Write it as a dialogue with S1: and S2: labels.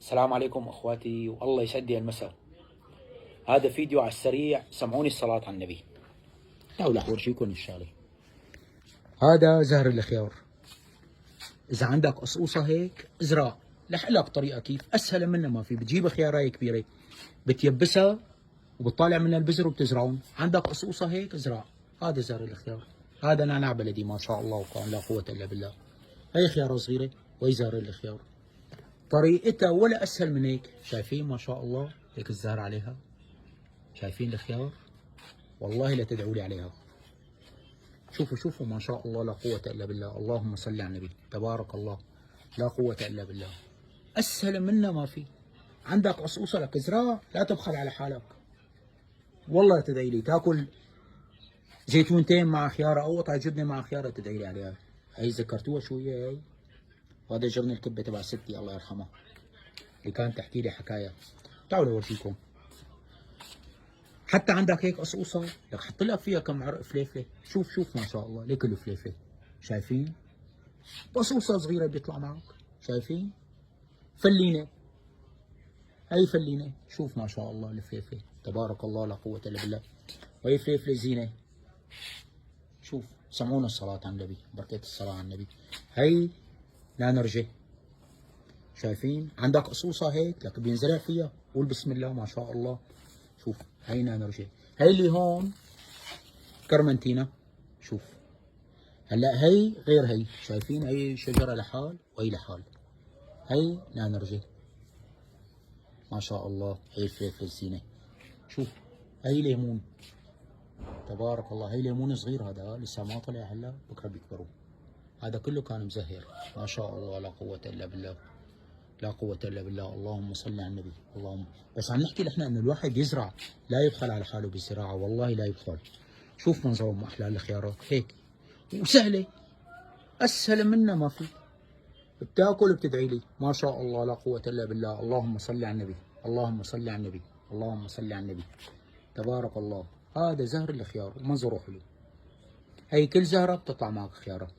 S1: السلام عليكم اخواتي والله يسعد المساء. هذا فيديو على السريع، سمعوني الصلاة على النبي. تعالوا اورجيكم الشغله. هذا زهر الخيار. اذا عندك قصقوصه هيك ازرع. رح لك طريقه كيف اسهل منها ما في. بتجيب خيارايه كبيره بتيبسها وبتطالع منها البذر وبتزرعون. عندك قصقوصه هيك ازرع. هذا زهر الخيار. هذا نعناع بلدي ما شاء الله وكان لا قوه الا بالله. هي خياره صغيره وهي زهر الخيار. طريقتها ولا اسهل من هيك. شايفين ما شاء الله هيك الزهر عليها. شايفين الخيار؟ والله لا تدعوا لي عليها. شوفوا ما شاء الله لا قوة إلا بالله. اللهم صل على النبي. تبارك الله. لا قوة إلا بالله. أسهل منها ما في. عندك قصقوصة لك ازرع، لا تبخل على حالك. والله تدعي لي. تاكل زيتونتين مع خيارة أو قطعة جبنة مع خيارة تدعي لي عليها. هي ذكرتوها شوية هي. وهذا جبن الكبة تبع ستي الله يرحمها اللي كانت تحكي لي حكاية. تعالوا أورجيكم. حتى عندك هيك قصقوصه لك حط لك فيها كم عرق فليفله. شوف ما شاء الله ليك الفليفله. شايفين؟ قصقوصه صغيره بيطلع معك. شايفين؟ فلينه. هي فلينه. شوف ما شاء الله الفليفله. تبارك الله لا قوه الا بالله. وهي فليفله زينه. شوف سمعونا الصلاه على النبي. بركه الصلاه على النبي. هي نانرجه. شايفين؟ عندك قصوصه هيك لك بينزرع فيها. قول بسم الله ما شاء الله. شوف هي نانرجه. هي اللي هون كرمنتينا. شوف هلا هي غير هي. شايفين؟ هي شجره لحال وهي لحال. هي نانرجه ما شاء الله. هي الفلفل الزينه. شوف هي ليمون. تبارك الله. هي ليمون صغير هذا لسه ما طلع هلا بكره بيكبروا. هذا كله كان مزهر ما شاء الله لا قوه الا بالله. لا قوة إلا بالله. اللهم صل على النبي. اللهم بس عم نحكي نحن إنه الواحد يزرع لا يبخل على حاله بالزراعة. والله لا يبخل. شوف منظرهم أحلى الخيارات هيك وسهلة. أسهل منها ما في. بتاكل وبتدعي لي ما شاء الله لا قوة إلا بالله. اللهم صل على النبي. اللهم صل على النبي. اللهم صل على النبي. تبارك الله. هذا زهر الخيار ومنظره حلو. هي كل زهرة بتطلع معك خيارة.